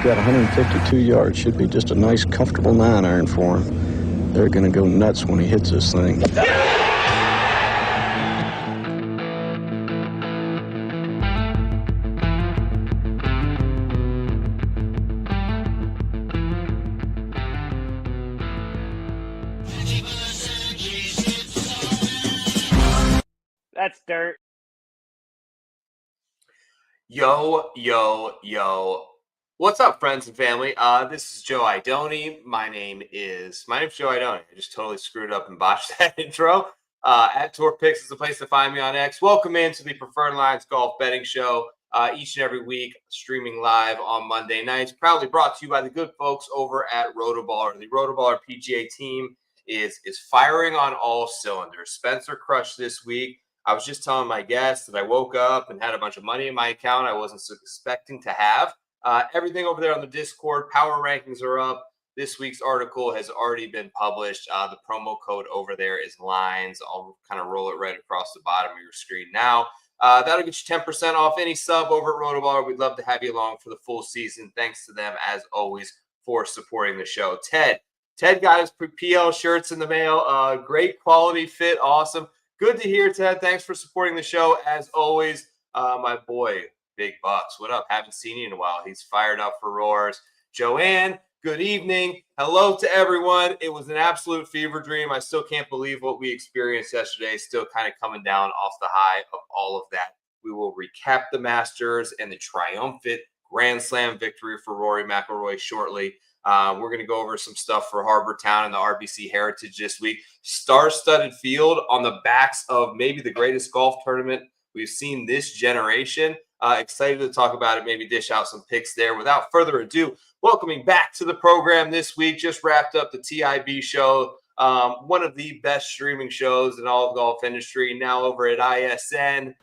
got 152 yards. Should be just a nice, comfortable 9-iron for him. They're going to go nuts when he hits this thing. That's dirt. Yo, yo, yo. What's up, friends and family? This is Joe Idoni. My name's Joe Idoni. I just totally screwed up and botched that intro. At Tour Picks is the place to find me on X. Welcome into the Preferred Lines Golf Betting Show. Each and every week, streaming live on Monday nights. Proudly brought to you by the good folks over at Rotoballer. The Rotoballer PGA team is firing on all cylinders. Spencer crushed this week. I was just telling my guests that I woke up and had a bunch of money in my account I wasn't expecting to have. Everything over there on the Discord, power rankings are up. This week's article has already been published. The promo code over there is LINES. I'll kind of roll it right across the bottom of your screen now. That'll get you 10% off any sub over at Rotoballer. We'd love to have you along for the full season. Thanks to them, as always, for supporting the show. Ted got his PL shirts in the mail. Great quality fit. Awesome. Good to hear, Ted. Thanks for supporting the show, as always. My boy, Big Bucks. What up? Haven't seen you in a while. He's fired up for Roars. Joanne, good evening. Hello to everyone. It was an absolute fever dream. I still can't believe what we experienced yesterday. Still kind of coming down off the high of all of that. We will recap the Masters and the triumphant Grand Slam victory for Rory McIlroy shortly. We're going to go over some stuff for Harbour Town and the RBC Heritage this week. Star-studded field on the backs of maybe the greatest golf tournament we've seen this generation. Excited to talk about it, maybe dish out some picks there. Without further ado, welcoming back to the program this week, just wrapped up the TIB show, one of the best streaming shows in all of golf industry, now over at ISN,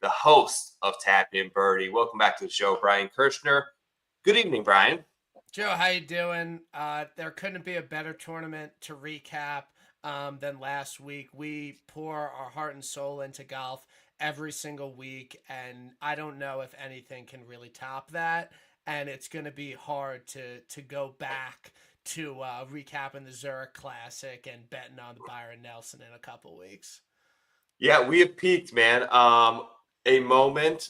the host of Tap In Birdie. Welcome back to the show, Brian Kirschner. Good evening, Brian. Joe, how you doing? There couldn't be a better tournament to recap than last week. We pour our heart and soul into golf every single week, and I don't know if anything can really top that. And it's going to be hard to go back to recapping the Zurich Classic and betting on the Byron Nelson in a couple weeks. Yeah, we have peaked, man. A moment,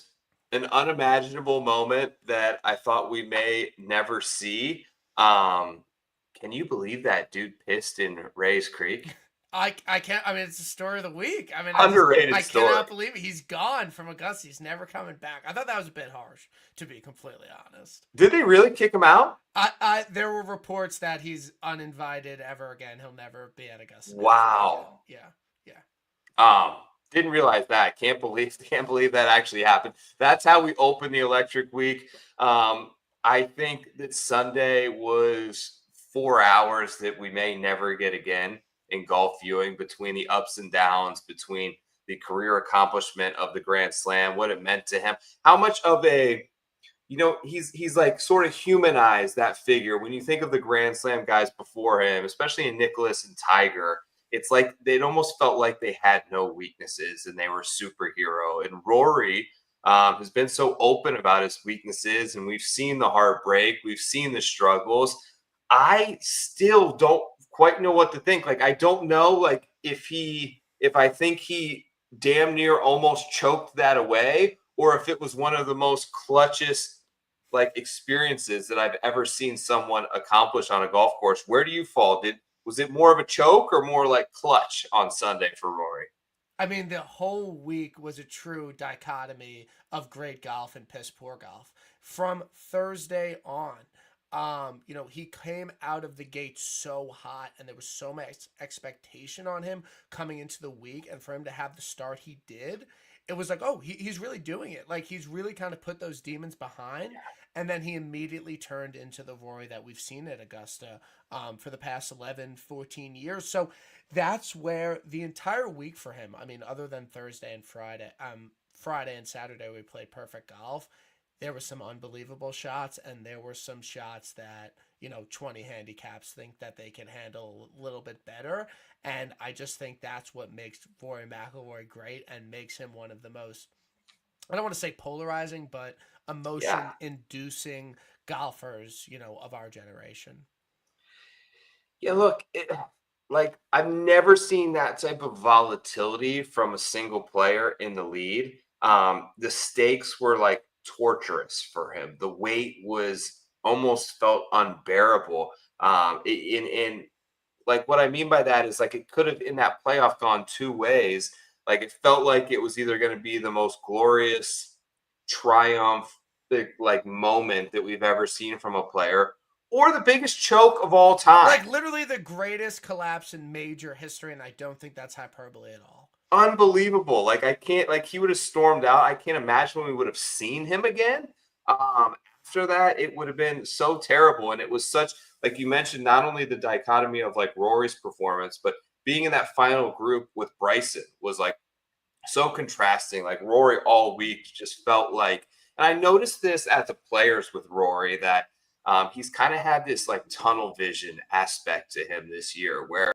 an unimaginable moment that I thought we may never see. Can you believe that dude pissed in Rays Creek? I can't. I mean, it's the story of the week. I mean, Underrated I story. cannot believe it. He's gone from Augusta. He's never coming back. I thought that was a bit harsh, to be completely honest. Did they really kick him out? There were reports that he's uninvited ever again. He'll never be at Augusta. Wow. Yeah. Didn't realize that. Can't believe that actually happened. That's how we opened the electric week. I think that Sunday was 4 hours that we may never get again in golf viewing, between the ups and downs, between the career accomplishment of the Grand Slam, what it meant to him, how much of a, he's like sort of humanized that figure. When you think of the Grand Slam guys before him, especially in Nicklaus and Tiger, it's like it almost felt like they had no weaknesses and they were superhero. And Rory has been so open about his weaknesses, and we've seen the heartbreak, we've seen the struggles. I still don't quite know what to think. Like, I don't know, like, if I think he damn near almost choked that away, or if it was one of the most clutchest like experiences that I've ever seen someone accomplish on a golf course. Where do you fall? Was it more of a choke or more like clutch on Sunday for Rory? I mean, the whole week was a true dichotomy of great golf and piss poor golf. From Thursday on, he came out of the gate so hot, and there was so much expectation on him coming into the week, and for him to have the start he did, it was like, oh, he's really doing it. Like, he's really kind of put those demons behind, and then he immediately turned into the Rory that we've seen at Augusta for the past 11, 14 years. So that's where the entire week for him, I mean, other than Thursday and Friday and Saturday we played perfect golf, there were some unbelievable shots, and there were some shots that, 20 handicaps think that they can handle a little bit better. And I just think that's what makes Rory McIlroy great and makes him one of the most I don't want to say polarizing, but emotion-inducing golfers, of our generation. Yeah, look, like I've never seen that type of volatility from a single player in the lead. The stakes were like torturous for him. The weight was almost felt unbearable. In like what I mean by that is like it could have in that playoff gone two ways. Like it felt like it was either going to be the most glorious triumph, like moment that we've ever seen from a player, or the biggest choke of all time. Like literally the greatest collapse in major history, and I don't think that's hyperbole at all. Unbelievable. Like I can't, like he would have stormed out. I can't imagine when we would have seen him again. After that, it would have been so terrible. And it was such, like you mentioned, not only the dichotomy of like Rory's performance, but being in that final group with Bryson was like so contrasting. Like Rory all week just felt like, and I noticed this at the players with Rory that he's kind of had this like tunnel vision aspect to him this year where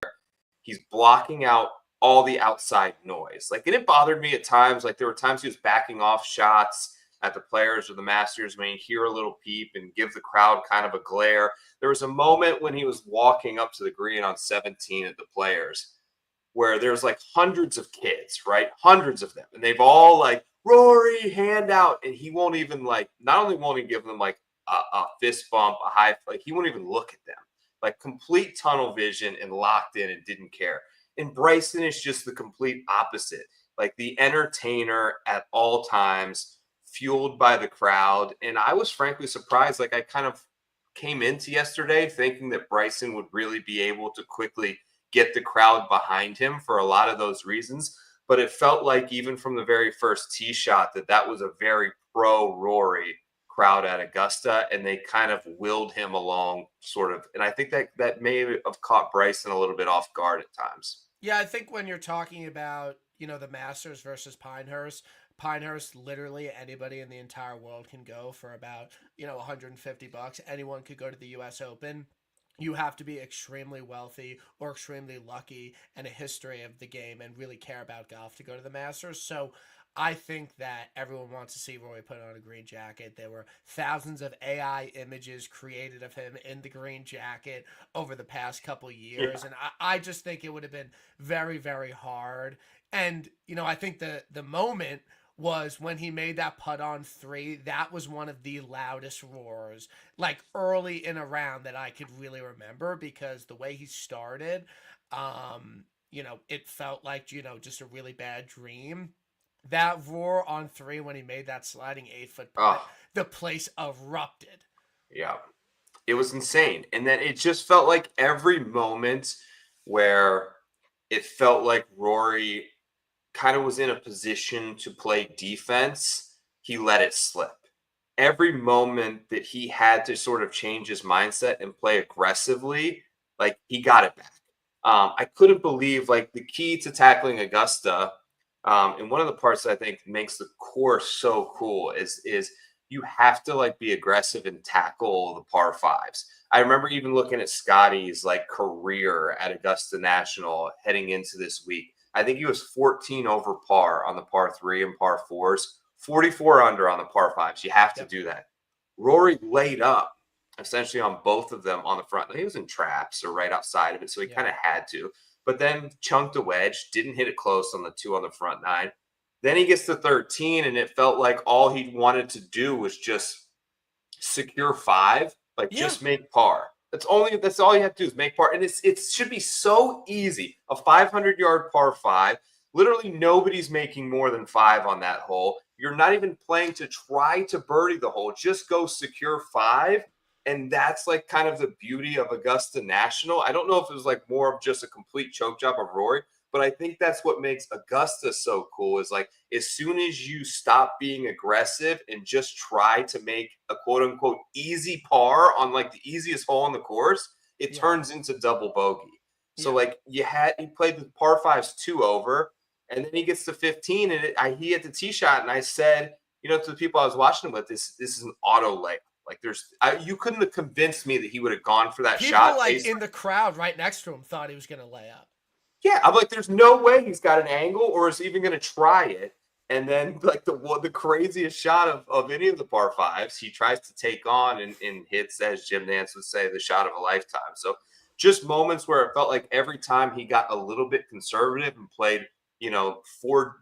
he's blocking out all the outside noise. Like, and it bothered me at times. Like there were times he was backing off shots at the players or the Masters when you hear a little peep and give the crowd kind of a glare. There was a moment when he was walking up to the green on 17 at the players where there's like hundreds of kids, right? Hundreds of them. And they've all like, Rory, hand out. And he won't even like, not only won't he give them like a fist bump, a high, like he won't even look at them. Like complete tunnel vision and locked in and didn't care. And Bryson is just the complete opposite. Like the entertainer at all times, fueled by the crowd. And I was frankly surprised. Like I kind of came into yesterday thinking that Bryson would really be able to quickly get the crowd behind him for a lot of those reasons. But it felt like even from the very first tee shot that was a very pro Rory crowd at Augusta, and they kind of willed him along sort of. And I think that may have caught Bryson a little bit off guard at times. Yeah, I think when you're talking about, the Masters versus Pinehurst, literally anybody in the entire world can go for about, $150. Anyone could go to the U.S. Open. You have to be extremely wealthy or extremely lucky and a history of the game and really care about golf to go to the Masters. So I think that everyone wants to see Rory put on a green jacket. There were thousands of AI images created of him in the green jacket over the past couple years. Yeah. And I just think it would have been very, very hard. And, I think the moment was when he made that putt on 3. That was one of the loudest roars, like early in a round that I could really remember, because the way he started, it felt like, just a really bad dream. That roar on 3 when he made that sliding 8-foot putt, the place erupted. Yeah, it was insane. And then it just felt like every moment where it felt like Rory kind of was in a position to play defense, he let it slip. Every moment that he had to sort of change his mindset and play aggressively, like he got it back. I couldn't believe like the key to tackling Augusta, and one of the parts that I think makes the course so cool is you have to like be aggressive and tackle the par 5s. I remember even looking at Scotty's like career at Augusta National heading into this week. I think he was 14 over par on the par 3 and par 4s, 44 under on the par 5s. You have to do that. Rory laid up essentially on both of them on the front. He was in traps or right outside of it, so he kind of had to. But then chunked a wedge, didn't hit it close on the 2 on the front 9. Then he gets to 13, and it felt like all he wanted to do was just secure 5, just make par. That's all you have to do is make par. And it should be so easy. A 500-yard par 5. Literally nobody's making more than 5 on that hole. You're not even playing to try to birdie the hole. Just go secure 5. And that's like kind of the beauty of Augusta National. I don't know if it was like more of just a complete choke job of Rory, but I think that's what makes Augusta so cool is like as soon as you stop being aggressive and just try to make a quote unquote easy par on like the easiest hole on the course, it turns into double bogey. So like he played the par 5s 2 over, and then he gets to 15 and he hit the tee shot, and I said, to the people I was watching him with, this is an auto layup. Like you couldn't have convinced me that he would have gone for that shot. People like in the crowd right next to him thought he was going to lay up. Yeah, I'm like, there's no way he's got an angle or is even going to try it. And then like the craziest shot of any of the par fives, he tries to take on and hits, as Jim Nantz would say, the shot of a lifetime. So just moments where it felt like every time he got a little bit conservative and played,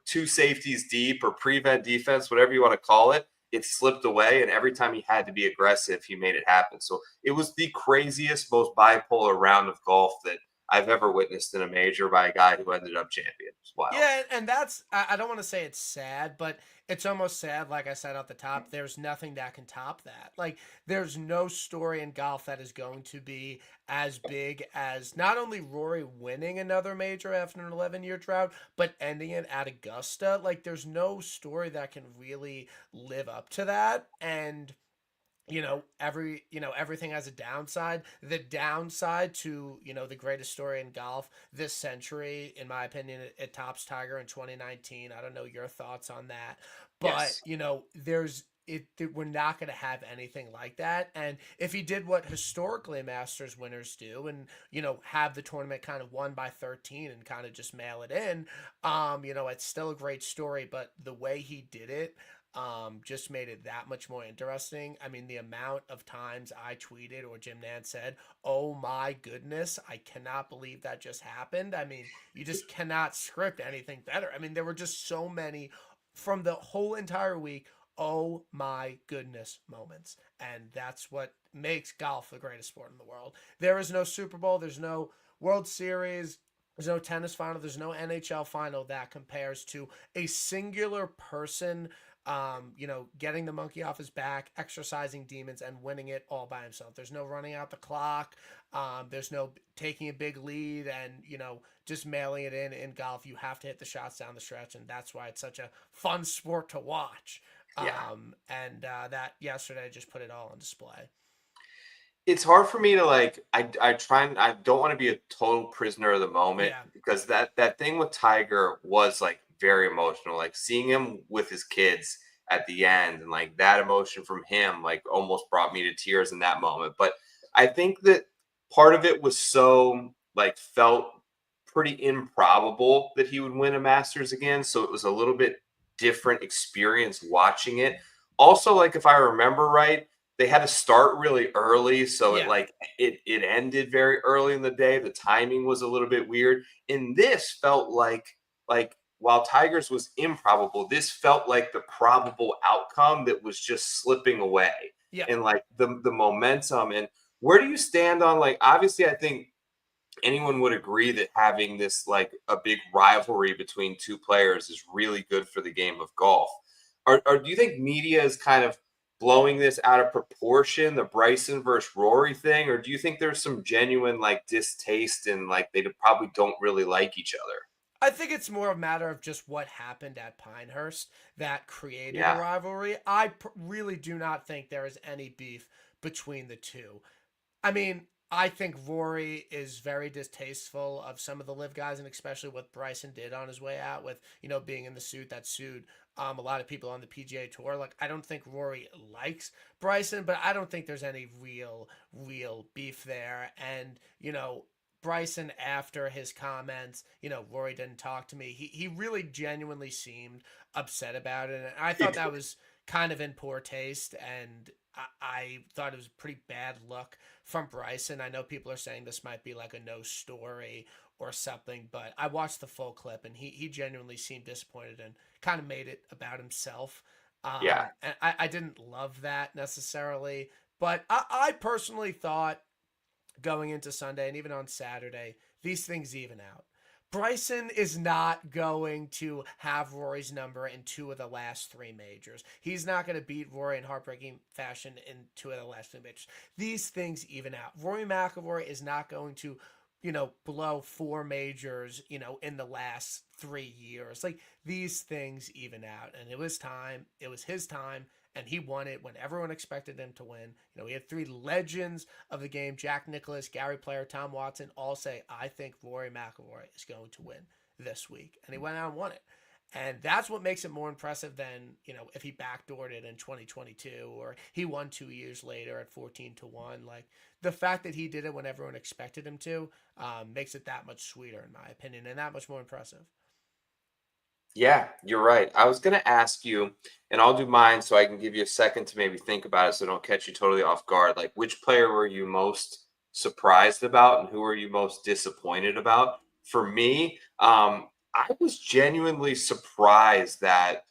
two safeties deep or prevent defense, whatever you want to call it, it slipped away. And every time he had to be aggressive, he made it happen. So it was the craziest, most bipolar round of golf that I've ever witnessed in a major by a guy who ended up champion. It's wild. Yeah, and that's, I don't want to say it's sad, but it's almost sad. Like I said at the top, there's nothing that can top that. Like, there's no story in golf that is going to be as big as not only Rory winning another major after an 11-year drought, but ending it at Augusta. Like, there's no story that can really live up to that. And everything has a downside. The downside to the greatest story in golf this century, in my opinion, it tops Tiger in 2019. I don't know your thoughts on that, but Yes. we're not going to have anything like that. And if he did what historically Masters winners do, and have the tournament kind of won by 13 and kind of just mail it in, it's still a great story. But the way he did it, just made it that much more interesting. I mean, the amount of times I tweeted or Jim Nantz said, "Oh my goodness, I cannot believe that just happened." I mean, you just cannot script anything better. I mean, there were just so many from the whole entire week. Oh my goodness moments. And that's what makes golf the greatest sport in the world. There is no Super Bowl, there's no World Series, there's no tennis final, there's no NHL final that compares to a singular person, getting the monkey off his back, exercising demons, and winning it all by himself. There's no running out the clock. There's no taking a big lead and, just mailing it in golf. You have to hit the shots down the stretch, and that's why it's such a fun sport to watch. Yeah. That yesterday just put it all on display. It's hard for me to I don't want to be a total prisoner of the moment Yeah. because that thing with Tiger was like very emotional. Like seeing him with his kids at the end and like that emotion from him like almost brought me to tears in that moment. But I think that part of it was so like felt pretty improbable that he would win a Masters again. So it was a little bit different experience watching it. Also, like if I remember right, they had to start really early, so Yeah. it ended very early in the day. The timing was a little bit weird. And this felt like while Tigers was improbable, this felt like the probable outcome that was just slipping away. Yeah. And like the momentum. And where do you stand on like obviously I think anyone would agree that having this like a big rivalry between two players is really good for the game of golf. Or do you think media is kind of blowing this out of proportion, the Bryson versus Rory thing, or do you think there's some genuine like distaste and like they probably don't really like each other? I think it's more a matter of just what happened at Pinehurst that created a Yeah, rivalry. Really do not think there is any beef between the two. I mean, I think Rory is very distasteful of some of the live guys, and especially what Bryson did on his way out with, being in the suit that sued a lot of people on the PGA Tour. Like, I don't think Rory likes Bryson, but I don't think there's any real beef there. And, Bryson, after his comments, Rory didn't talk to me. He really genuinely seemed upset about it. And I he thought did. that was kind of in poor taste. And I thought it was a pretty bad look from Bryson. I know people are saying this might be like a no story or something, but I watched the full clip and he genuinely seemed disappointed and kind of made it about himself. Yeah. And I didn't love that necessarily, but I personally thought going into Sunday and even on Saturday, these things even out. Bryson is not going to have Rory's number in two of the last three majors. He's not going to beat Rory in heartbreaking fashion in two of the last three majors. These things even out. Rory McIlroy is not going to, blow four majors, in the last 3 years. Like, these things even out. And it was time. It was his time. And he won it when everyone expected him to win. He had three legends of the game, Jack Nicklaus, Gary Player, Tom Watson, all say, I think Rory McIlroy is going to win this week. And he went out and won it. And that's what makes it more impressive than, if he backdoored it in 2022 or he won 2 years later at 14-1. Like, the fact that he did it when everyone expected him to makes it that much sweeter, in my opinion, and that much more impressive. Yeah, you're right. I was going to ask you, and I'll do mine so I can give you a second to maybe think about it so don't catch you totally off guard. Like, which player were you most surprised about and who are you most disappointed about? For me, I was genuinely surprised that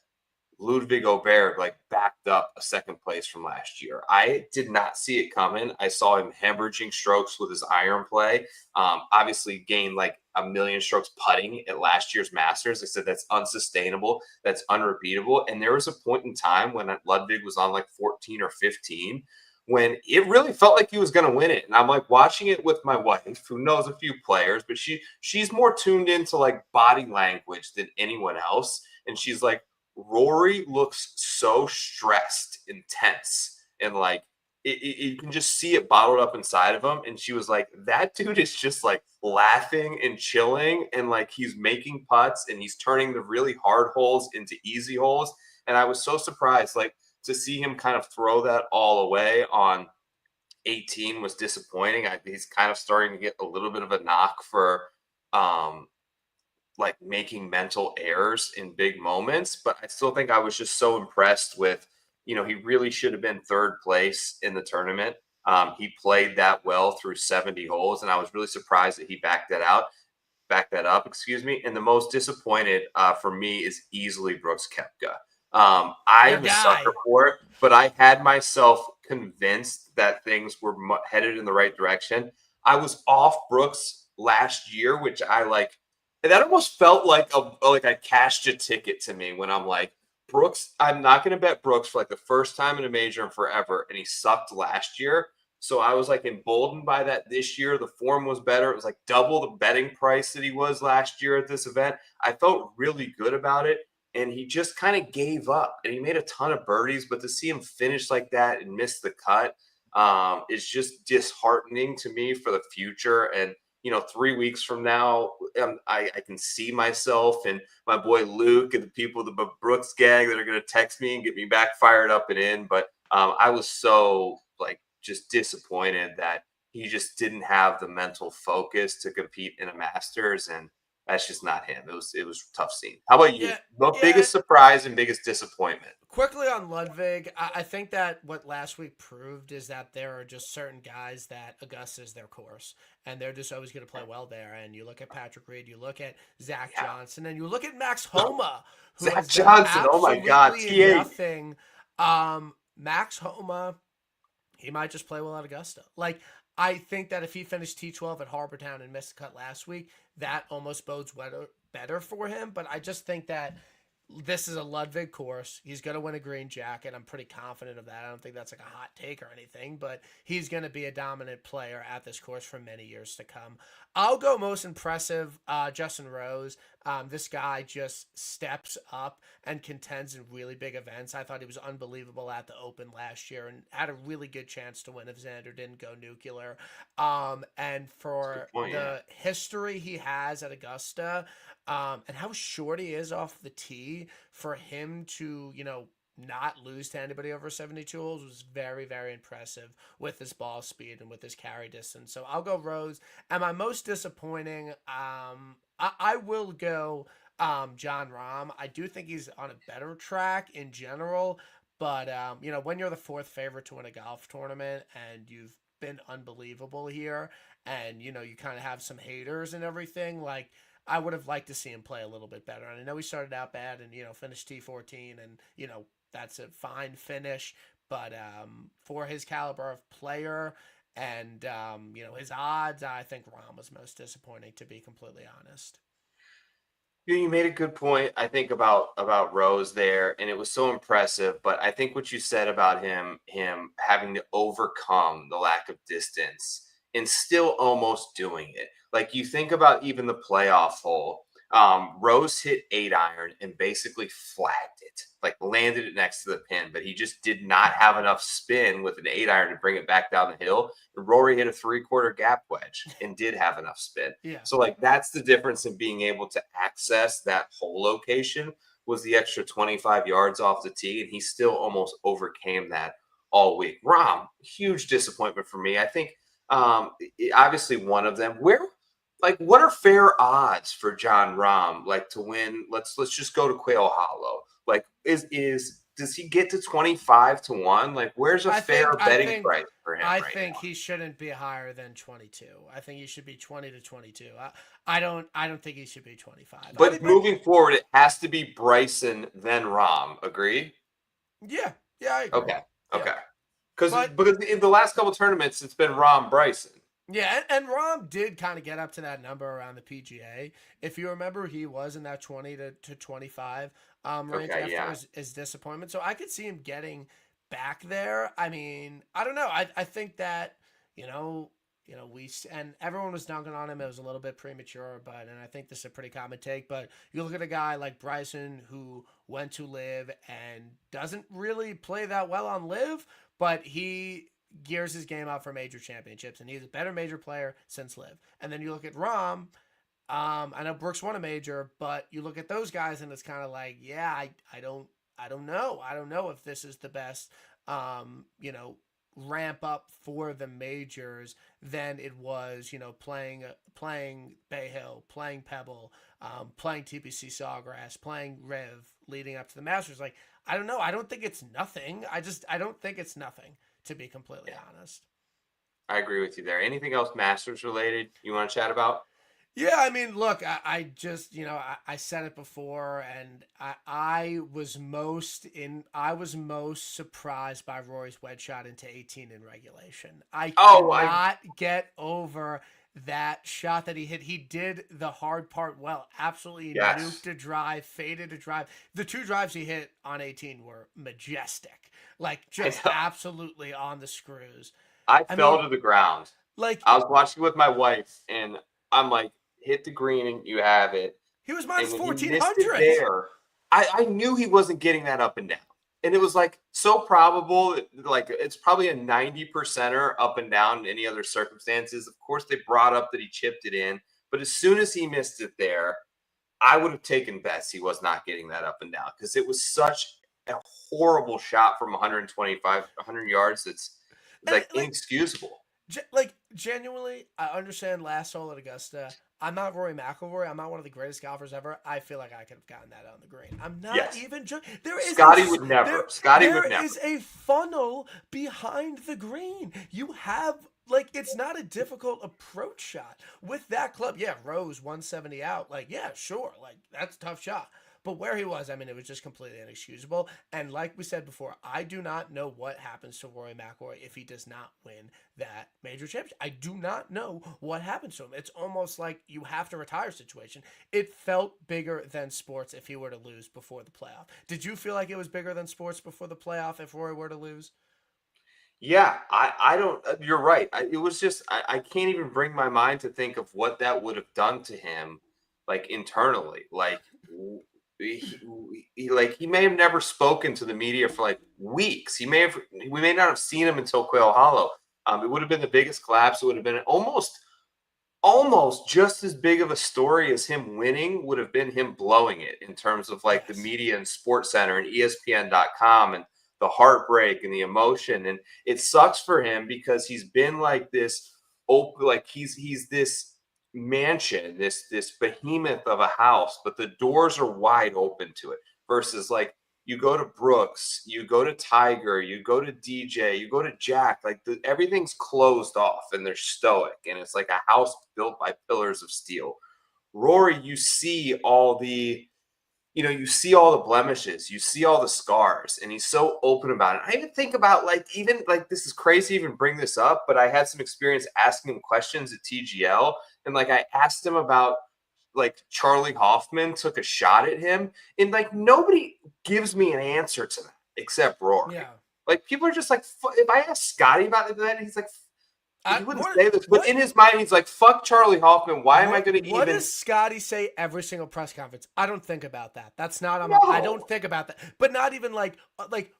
Ludwig Aubert like backed up a second place from last year. I did not see it coming. I saw him hemorrhaging strokes with his iron play. Obviously gained like a million strokes putting at last year's Masters. I said that's unsustainable. That's unrepeatable. And there was a point in time when Ludwig was on like 14 or 15 when it really felt like he was going to win it. And I'm like watching it with my wife who knows a few players, but she's more tuned into like body language than anyone else. And she's like, Rory looks so stressed and tense and like you can just see it bottled up inside of him. And she was like, that dude is just like laughing and chilling and like he's making putts and he's turning the really hard holes into easy holes. And I was so surprised like to see him kind of throw that all away on 18 was disappointing. He's kind of starting to get a little bit of a knock for um like making mental errors in big moments, but I still think I was just so impressed with, he really should have been third place in the tournament. He played that well through 70 holes, and I was really surprised that he backed that up, excuse me. And the most disappointed for me is easily Brooks Koepka. Your I'm a guy. sucker for it, but I had myself convinced that things were headed in the right direction. I was off Brooks last year, which I like. And that almost felt like I cashed a ticket to me when I'm like, Brooks, I'm not going to bet Brooks for like the first time in a major in forever. And he sucked last year. So I was like emboldened by that this year. The form was better. It was like double the betting price that he was last year at this event. I felt really good about it. And he just kind of gave up and he made a ton of birdies. But to see him finish like that and miss the cut is just disheartening to me for the future. And 3 weeks from now, I can see myself and my boy Luke and the people, the Brooks gang that are going to text me and get me back fired up and in. But I was so like just disappointed that he just didn't have the mental focus to compete in a Masters, and that's just not him. It was tough scene. How about you? Yeah, What yeah. biggest surprise and biggest disappointment? Quickly on Ludwig, I think that what last week proved is that there are just certain guys that Augusta is their course, and they're just always going to play well there. And you look at Patrick Reed, you look at Zach Yeah. Johnson, and you look at Max Homa, who Zach has done Johnson. Oh my God. absolutely T8. nothing. Max Homa, he might just play well at Augusta. Like, I think that if he finished T12 at Harbour Town and missed the cut last week, that almost bodes better for him. But I just think that this is a Ludwig course. He's going to win a green jacket. I'm pretty confident of that. I don't think that's like a hot take or anything, but he's going to be a dominant player at this course for many years to come. I'll go most impressive, Justin Rose. This guy just steps up and contends in really big events. I thought he was unbelievable at the Open last year and had a really good chance to win if Xander didn't go nuclear. And for the history he has at Augusta, and how short he is off the tee, for him to, not lose to anybody over 72 holes was very, very impressive with his ball speed and with his carry distance. So I'll go Rose. And my most disappointing, I will go John Rahm. I do think he's on a better track in general, but when you're the fourth favorite to win a golf tournament and you've been unbelievable here, and you kind of have some haters and everything, like, I would have liked to see him play a little bit better. And I know he started out bad and, finished T14 and, that's a fine finish. But for his caliber of player and, his odds, I think Rahm was most disappointing, to be completely honest. You made a good point, I think, about Rose there, and it was so impressive. But I think what you said about him having to overcome the lack of distance and still almost doing it. Like you think about even the playoff hole. Rose hit 8-iron and basically flagged it, like landed it next to the pin, but he just did not have enough spin with an 8-iron to bring it back down the hill. And Rory hit a 3/4 gap wedge and did have enough spin. Yeah. So like that's the difference in being able to access that hole location was the extra 25 yards off the tee, and he still almost overcame that all week. Rahm, huge disappointment for me. I think obviously one of them. like, what are fair odds for John Rahm, like, to win? Let's just go to Quail Hollow. Like, does he get to 25-1? Like, where's a fair betting price for him I right think now? he shouldn't be higher than 22. I think he should be 20 to 22. I don't think he should be 25. But moving forward, it has to be Bryson then Rahm. Agree? Yeah, I agree. Okay. Yeah. Because in the last couple tournaments, it's been Rahm Bryson. Yeah, and Rahm did kind of get up to that number around the PGA. If you remember, he was in that 20 to 25 range after his disappointment. So I could see him getting back there. I mean, I don't know. I think that, and everyone was dunking on him. It was a little bit premature, and I think this is a pretty common take. But you look at a guy like Bryson who went to Live and doesn't really play that well on Live, but he gears his game up for major championships, and he's a better major player since Live. And then you look at Rahm. I know Brooks won a major, but you look at those guys, and it's kind of like, yeah, I don't know. I don't know if this is the best, ramp up for the majors than it was, playing Bay Hill, playing Pebble, playing TPC Sawgrass, playing Riv, leading up to the Masters. Like, I don't know. I don't think it's nothing. I don't think it's nothing, to be completely honest. I agree with you there. Anything else Masters related you want to chat about? Yeah, I mean, look, I just, I said it before, and I was most surprised by Rory's wedge shot into 18 in regulation. I cannot get over that shot that he hit. He did the hard part well. Absolutely nuked a drive, faded a drive. The two drives he hit on 18 were majestic, like just absolutely on the screws. I fell to the ground. Like, I was watching with my wife, and I'm like, hit the green and you have it. He was minus 1,400 there. I knew he wasn't getting that up and down. And it was like so probable, like it's probably a 90%er up and down in any other circumstances. Of course, they brought up that he chipped it in, but as soon as he missed it there, I would have taken bets he was not getting that up and down because it was such a horrible shot from 100 yards. It's like inexcusable. Like, genuinely, I understand last hole at Augusta. I'm not Rory McIlroy. I'm not one of the greatest golfers ever. I feel like I could have gotten that on the green. I'm not even Scotty would never. There is a funnel behind the green. You have, like, it's not a difficult approach shot. With that club, Rose 170 out. Like, yeah, sure. Like, that's a tough shot. But where he was, I mean, it was just completely inexcusable. And like we said before, I do not know what happens to Rory McIlroy if he does not win that major championship. I do not know what happens to him. It's almost like you have to retire situation. It felt bigger than sports if he were to lose before the playoff. Did you feel like it was bigger than sports before the playoff if Rory were to lose? Yeah, I don't. You're right. It was just I can't even bring my mind to think of what that would have done to him, like internally, like. He may have never spoken to the media for like weeks. We may not have seen him until Quail Hollow. It would have been the biggest collapse. It would have been almost just as big of a story as him winning would have been him blowing it in terms of like the media and Sports Center and ESPN.com and the heartbreak and the emotion. And it sucks for him because he's been like this, like he's this mansion, this behemoth of a house, but the doors are wide open to it versus like you go to Brooks, you go to Tiger, you go to DJ, you go to Jack, like everything's closed off and they're stoic and it's like a house built by pillars of steel. Rory, you see all the blemishes, you see all the scars, and he's so open about it. I even think about this is crazy to even bring this up, but I had some experience asking him questions at TGL. And like I asked him about like Charlie Hoffman took a shot at him, and like nobody gives me an answer to that except Rory. Yeah. Like people are just like, if I ask Scotty about that, he's like, he wouldn't say this, but in his mind, he's like, fuck Charlie Hoffman. Why am I going to even? What does Scotty say every single press conference? I don't think about that. That's not on my. I don't think about that. But not even like,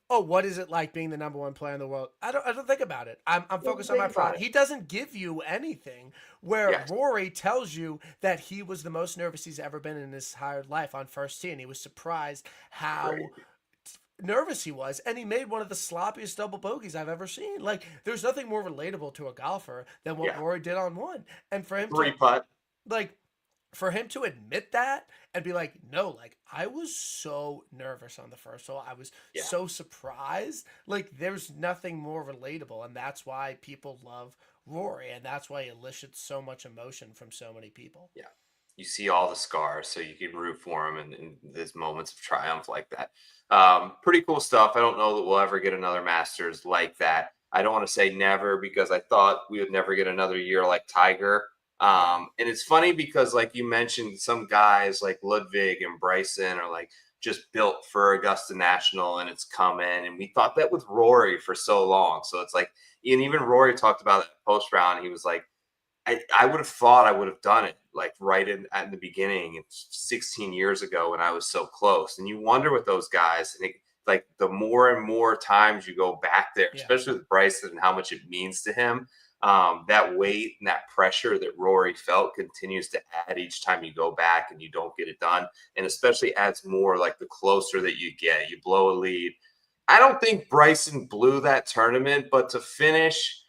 oh, what is it like being the number one player in the world? I don't think about it. I'm focused on my product. He doesn't give you anything where Rory tells you that he was the most nervous he's ever been in his entire life on first tee, and he was surprised how nervous he was, and he made one of the sloppiest double bogeys I've ever seen. Like, there's nothing more relatable to a golfer than what Rory did on one. And for him, three putt. like, for him to admit that and be like, no, like, I was so nervous on the first hole. I was Yeah. so surprised. Like, there's nothing more relatable. And that's why people love Rory. And that's why he elicits so much emotion from so many people. Yeah. You see all the scars, so you can root for him in these moments of triumph like that. Pretty cool stuff. I don't know that we'll ever get another Masters like that. I don't want to say never because I thought we would never get another year like Tiger. And it's funny because, like you mentioned, some guys like Ludwig and Bryson are like just built for Augusta National, and it's coming. And we thought that with Rory for so long. So it's like, and even Rory talked about it post round. He was like, I would have thought I would have done it like right at the beginning, 16 years ago when I was so close. And you wonder with those guys, and like the more and more times you go back there, especially with Bryson and how much it means to him, that weight and that pressure that Rory felt continues to add each time you go back and you don't get it done. And especially adds more like the closer that you get, you blow a lead. I don't think Bryson blew that tournament, but to finish,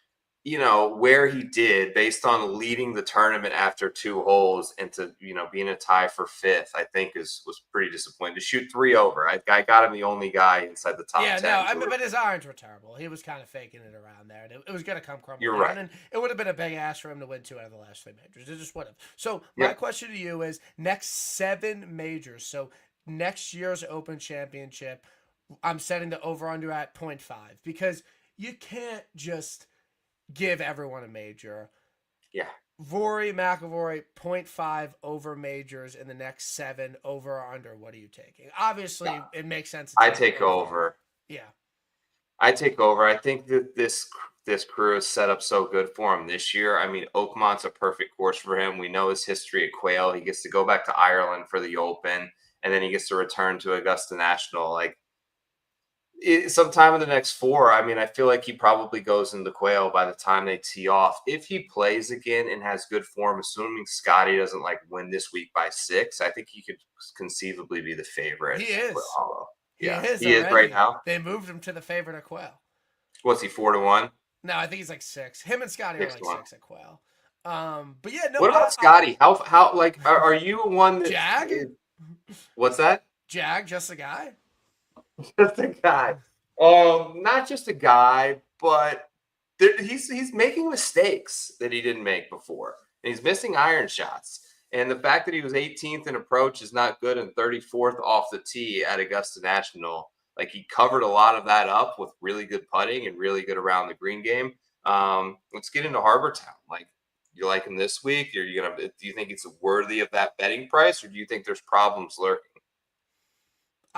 where he did based on leading the tournament after 2 holes and to, being a tie for 5th, I think was pretty disappointing. To shoot 3 over. I got him the only guy inside the top 10. Yeah, no, but his irons were terrible. He was kind of faking it around there. And it was going to come crumbling You're down. right. And it would have been a big ask for him to win 2 out of the last 3 majors. It just would have. So my question to you is next 7 majors. So next year's Open Championship, I'm setting the over-under at 0.5 because you can't just give everyone a major. Yeah. Rory McIlroy 0.5 over majors in the next 7 over or under. What are you taking? Obviously, it makes sense. I take over. Yeah. I take over. I think that this crew is set up so good for him this year. I mean, Oakmont's a perfect course for him. We know his history at Quail. He gets to go back to Ireland for the Open, and then he gets to return to Augusta National. Like, sometime in the next 4, I mean, I feel like he probably goes into Quail by the time they tee off. If he plays again and has good form, assuming Scotty doesn't like win this week by 6, I think he could conceivably be the favorite. He is. He is right now. They moved him to the favorite at Quail. What's he, 4-1? No, I think he's like 6. Him and Scotty are like 6 at Quail. But yeah, no. What about Scotty? How like are you one that Jag? What's that? Jag, just a guy? Just a guy. Not just a guy, but he's making mistakes that he didn't make before. And he's missing iron shots. And the fact that he was 18th in approach is not good and 34th off the tee at Augusta National. Like, he covered a lot of that up with really good putting and really good around the green game. Let's get into Harbour Town. Like, you like him this week? Do you think it's worthy of that betting price, or do you think there's problems lurking?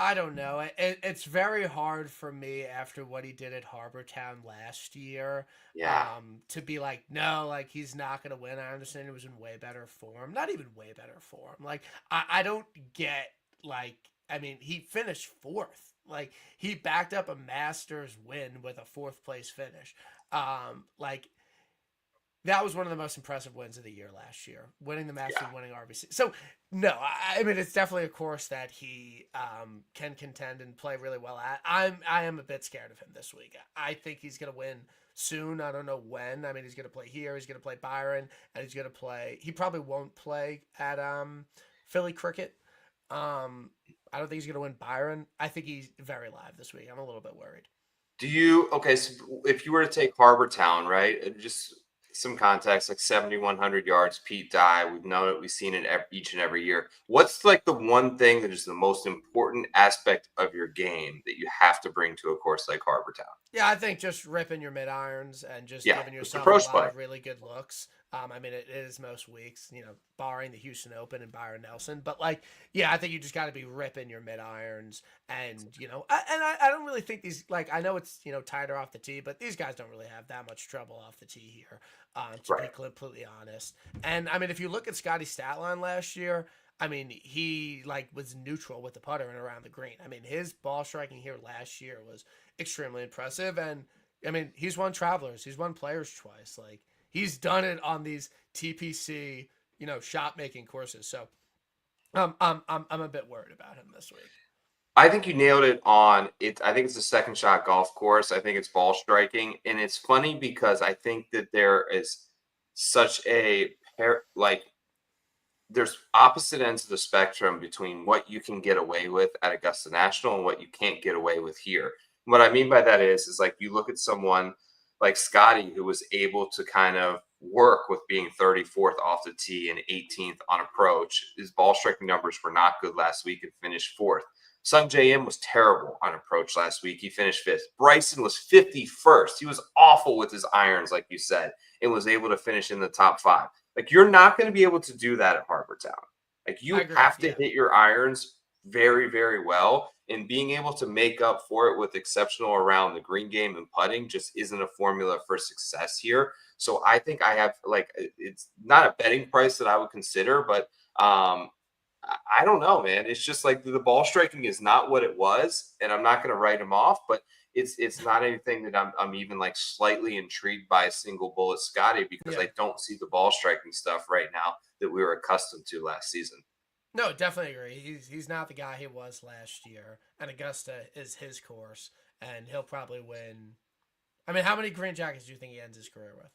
I don't know. It's very hard for me after what he did at Harbour Town last year. Yeah. To be like, no, like, he's not going to win. I understand he was in way better form. Not even way better form. Like, I don't get, like, I mean, he finished 4th. Like, he backed up a Masters win with a 4th place finish. Like, that was one of the most impressive wins of the year last year, winning the Masters, winning RBC. So, no, I mean, it's definitely a course that he can contend and play really well at. I am a bit scared of him this week. I think he's going to win soon. I don't know when. I mean, he's going to play here. He's going to play Byron, and he's going to play. He probably won't play at Philly Cricket. I don't think he's going to win Byron. I think he's very live this week. I'm a little bit worried. So if you were to take Harbour Town, right, just some context, like 7,100 yards, Pete Dye, we've known it, we've seen it each and every year. What's like the one thing that is the most important aspect of your game that you have to bring to a course like Harbour Town? Yeah, I think just ripping your mid irons and just giving yourself a lot of really good looks. I mean, it is most weeks, barring the Houston Open and Byron Nelson. But, like, yeah, I think you just got to be ripping your mid irons. And, I don't really think these, like, I know it's, tighter off the tee, but these guys don't really have that much trouble off the tee here, to be completely honest. And, I mean, if you look at Scotty's stat line last year, I mean, he, like, was neutral with the putter and around the green. I mean, his ball striking here last year was extremely impressive. And, I mean, he's won Travelers. He's won Players twice. Like, he's done it on these TPC, shot making courses. So I'm a bit worried about him this week. I think you nailed it on it. I think it's a second shot golf course. I think it's ball striking. And it's funny because I think that there is such a there's opposite ends of the spectrum between what you can get away with at Augusta National and what you can't get away with here. What I mean by that is like you look at someone like Scotty, who was able to kind of work with being 34th off the tee and 18th on approach. His ball striking numbers were not good last week and finished 4th. Sung J.M. was terrible on approach last week. He finished 5th. Bryson was 51st. He was awful with his irons, like you said, and was able to finish in the top 5. Like, you're not going to be able to do that at Harbour Town. Like, you have to hit your irons very, very well, and being able to make up for it with exceptional around the green game and putting just isn't a formula for success here. So I think I have, like, it's not a betting price that I would consider, but I don't know, man. It's just like the ball striking is not what it was, and I'm not going to write him off, but it's not anything that I'm even like slightly intrigued by a single bullet Scotty, because I don't see the ball striking stuff right now that we were accustomed to last season. No, definitely agree. He's not the guy he was last year, and Augusta is his course, and he'll probably win. I mean, how many green jackets do you think he ends his career with?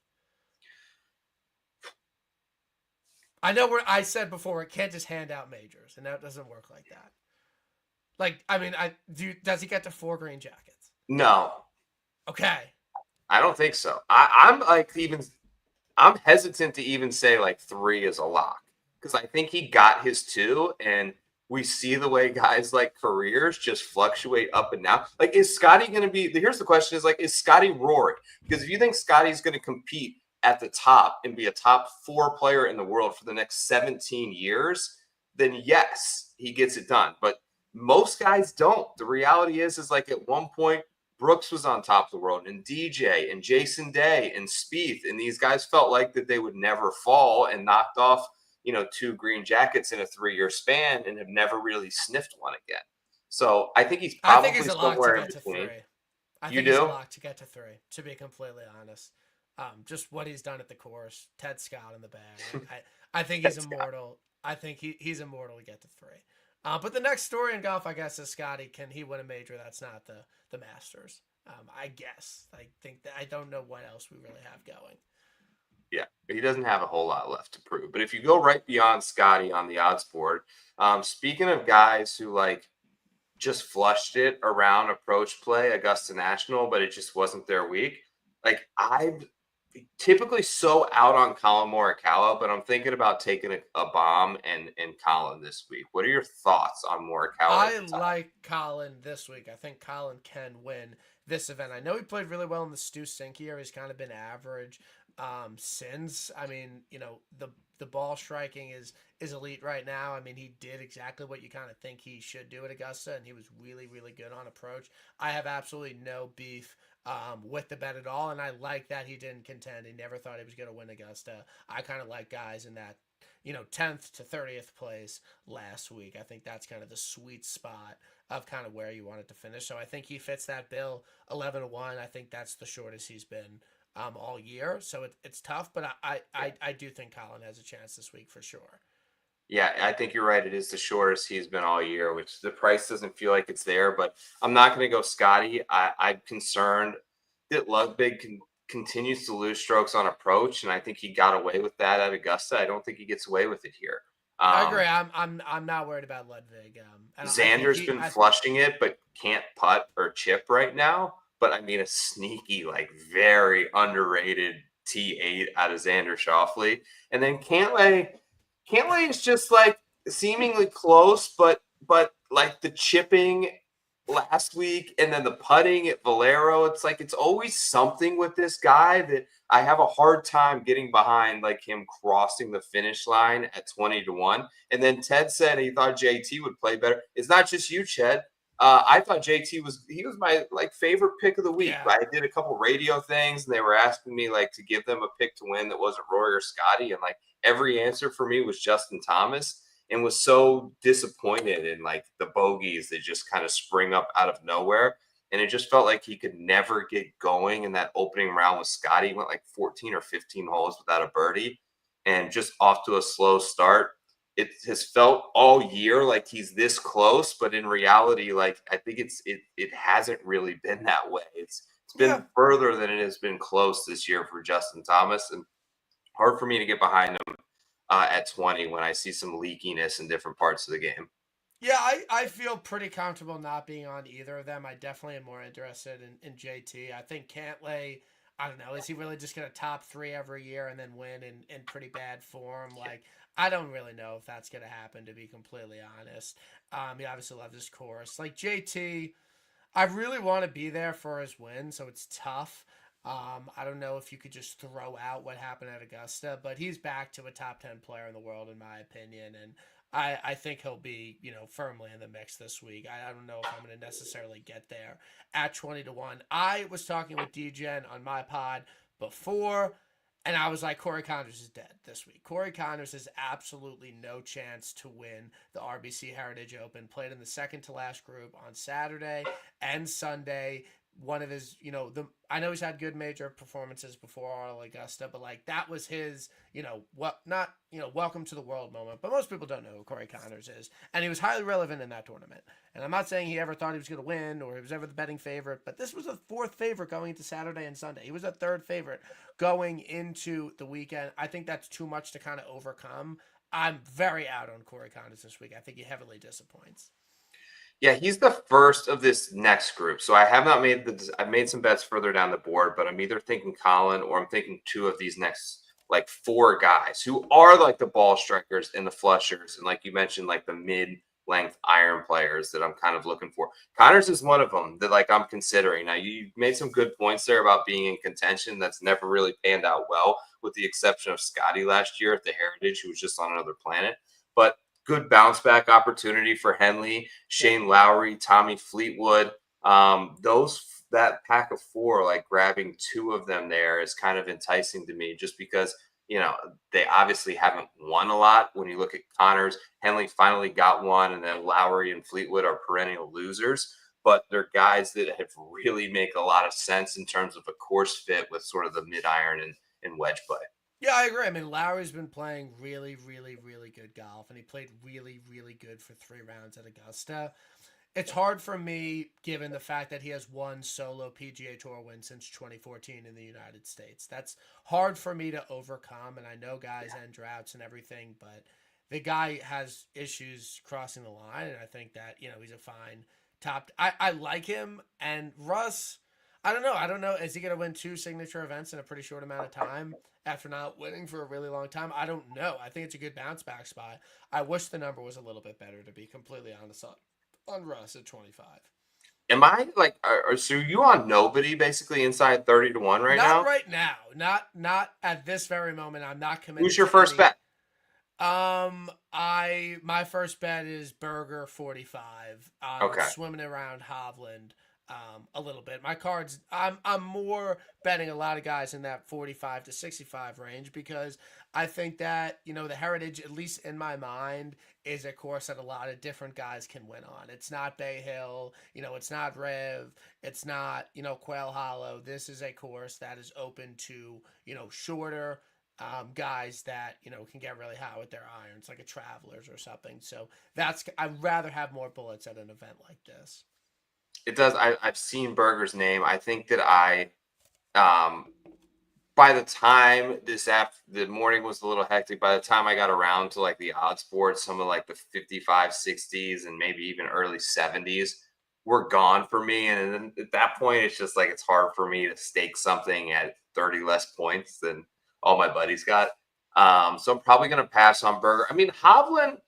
I know I said before, it can't just hand out majors, and that doesn't work like that. Like, I mean, does he get to 4 green jackets? No. Okay. I don't think so. I'm hesitant to even say like 3 is a lock, because I think he got his 2, and we see the way guys like careers just fluctuate up and down. Like, is Scotty going to be? Here's the question: is like, is Scotty Rory? Because if you think Scotty's going to compete at the top and be a top 4 player in the world for the next 17 years, then yes, he gets it done. But most guys don't. The reality is like at one point, Brooks was on top of the world, and DJ and Jason Day and Spieth, and these guys felt like that they would never fall, and knocked off, 2 green jackets in a 3-year span and have never really sniffed one again. So I think he's probably somewhere in between. I think he's a lock to get to 3, to be completely honest. Just what he's done at the course, Ted Scott in the bag. I think he's immortal. I think he's immortal to get to 3. But the next story in golf, I guess, is Scotty. Can he win a major that's not the Masters? I guess. I think that I don't know what else we really have going. Yeah, he doesn't have a whole lot left to prove. But if you go right beyond Scotty on the odds board, speaking of guys who like just flushed it around approach play, Augusta National, but it just wasn't their week. Like, I'm typically so out on Colin Morikawa, but I'm thinking about taking a bomb and Colin this week. What are your thoughts on Morikawa? I like Colin this week. I think Colin can win this event. I know he played really well in the Stu Cink year. He's kind of been average since. I mean, the ball striking is elite right now. I mean, he did exactly what you kind of think he should do at Augusta, and he was really, really good on approach. I have absolutely no beef with the bet at all, and I like that he didn't contend. He never thought he was going to win Augusta. I kind of like guys in that 10th to 30th place last week. I think that's kind of the sweet spot of kind of where you want it to finish. So I think he fits that bill. 11-1. I think that's the shortest he's been all year. So it's tough, but I do think Colin has a chance this week for sure. Yeah, I think you're right. It is the shortest he's been all year, which the price doesn't feel like it's there. But I'm not going to go Scotty. I'm concerned that Ludwig continues to lose strokes on approach, and I think he got away with that at Augusta. I don't think he gets away with it here. I agree. I'm not worried about Ludwig. Xander's been flushing it, but can't putt or chip right now. But I mean, a sneaky, like very underrated T8 out of Xander Schauffele, and then Cantlay is just like seemingly close, but like the chipping last week and then the putting at Valero, it's like it's always something with this guy that I have a hard time getting behind, like him crossing the finish line at 20-1. And then Ted said he thought JT would play better. It's not just you, Ched. I thought JT was my like favorite pick of the week. Yeah. I did a couple radio things, and they were asking me like to give them a pick to win that wasn't Rory or Scotty, and like every answer for me was Justin Thomas, and was so disappointed in like the bogeys that just kind of spring up out of nowhere. And it just felt like he could never get going in that opening round with Scotty. He went like 14 or 15 holes without a birdie, and just off to a slow start. It has felt all year like he's this close, but in reality, like I think it hasn't really been that way. It's been further than it has been close this year for Justin Thomas, and hard for me to get behind him at 20 when I see some leakiness in different parts of the game. Yeah, I feel pretty comfortable not being on either of them. I definitely am more interested in JT. I think Cantlay, I don't know, is he really just going to top 3 every year and then win in pretty bad form? Like, I don't really know if that's going to happen, to be completely honest. He obviously loves this course. Like, JT, I really want to be there for his win, so it's tough. I don't know if you could just throw out what happened at Augusta, but he's back to a top 10 player in the world, in my opinion. And I think he'll be, firmly in the mix this week. I don't know if I'm going to necessarily get there at 20-1. I was talking with DGen on my pod before, and I was like, Corey Connors is dead this week. Corey Connors has absolutely no chance to win the RBC Heritage Open. Played in the second to last group on Saturday and Sunday. One of his, I know he's had good major performances before all Augusta, but like that was his, welcome to the world moment. But most people don't know who Corey Connors is, and he was highly relevant in that tournament. And I'm not saying he ever thought he was going to win or he was ever the betting favorite, but this was a 4th favorite going into Saturday and Sunday. He was a 3rd favorite going into the weekend. I think that's too much to kind of overcome. I'm very out on Corey Connors this week. I think he heavily disappoints. Yeah, he's the first of this next group. So I have not made I've made some bets further down the board, but I'm either thinking Colin or I'm thinking 2 of these next like 4 guys who are like the ball strikers and the flushers. And like you mentioned, like the mid-length iron players that I'm kind of looking for. Connors is one of them that like I'm considering. Now you made some good points there about being in contention. That's never really panned out well, with the exception of Scotty last year at the Heritage, who was just on another planet. But good bounce back opportunity for Henley, Shane Lowry, Tommy Fleetwood. That pack of 4, like grabbing 2 of them there is kind of enticing to me, just because they obviously haven't won a lot. When you look at Connors, Henley finally got one, and then Lowry and Fleetwood are perennial losers. But they're guys that have really make a lot of sense in terms of a course fit with sort of the mid iron and wedge play. Yeah, I agree. I mean, Lowry's been playing really, really, really good golf, and he played really, really good for 3 rounds at Augusta. It's hard for me, given the fact that he has one solo PGA Tour win since 2014 in the United States. That's hard for me to overcome, and I know guys end droughts and everything, but the guy has issues crossing the line, and I think that, he's a fine top. I like him, and Russ, I don't know. Is he going to win 2 signature events in a pretty short amount of time after not winning for a really long time? I don't know. I think it's a good bounce back spot. I wish the number was a little bit better, to be completely honest, on Russ at 25. Am I like, so you on nobody basically inside 30-1 right now? Not right now. Not at this very moment. I'm not committed. Who's your first bet? My first bet is Berger 45. Okay. Swimming around Hovland a little bit. My cards, I'm more betting a lot of guys in that 45 to 65 range, because I think that, the Heritage, at least in my mind, is a course that a lot of different guys can win on. It's not Bay Hill, it's not Rev, it's not, Quail Hollow. This is a course that is open to, shorter guys that, can get really high with their irons, like a Travelers or something. So I'd rather have more bullets at an event like this. It does. I've seen Berger's name. I think that by the time the morning was a little hectic, by the time I got around to like the odds board, some of like the 55, 60s and maybe even early 70s were gone for me. And then at that point, it's just like, it's hard for me to stake something at 30 less points than all my buddies got. So I'm probably going to pass on Berger. I mean, Hovland,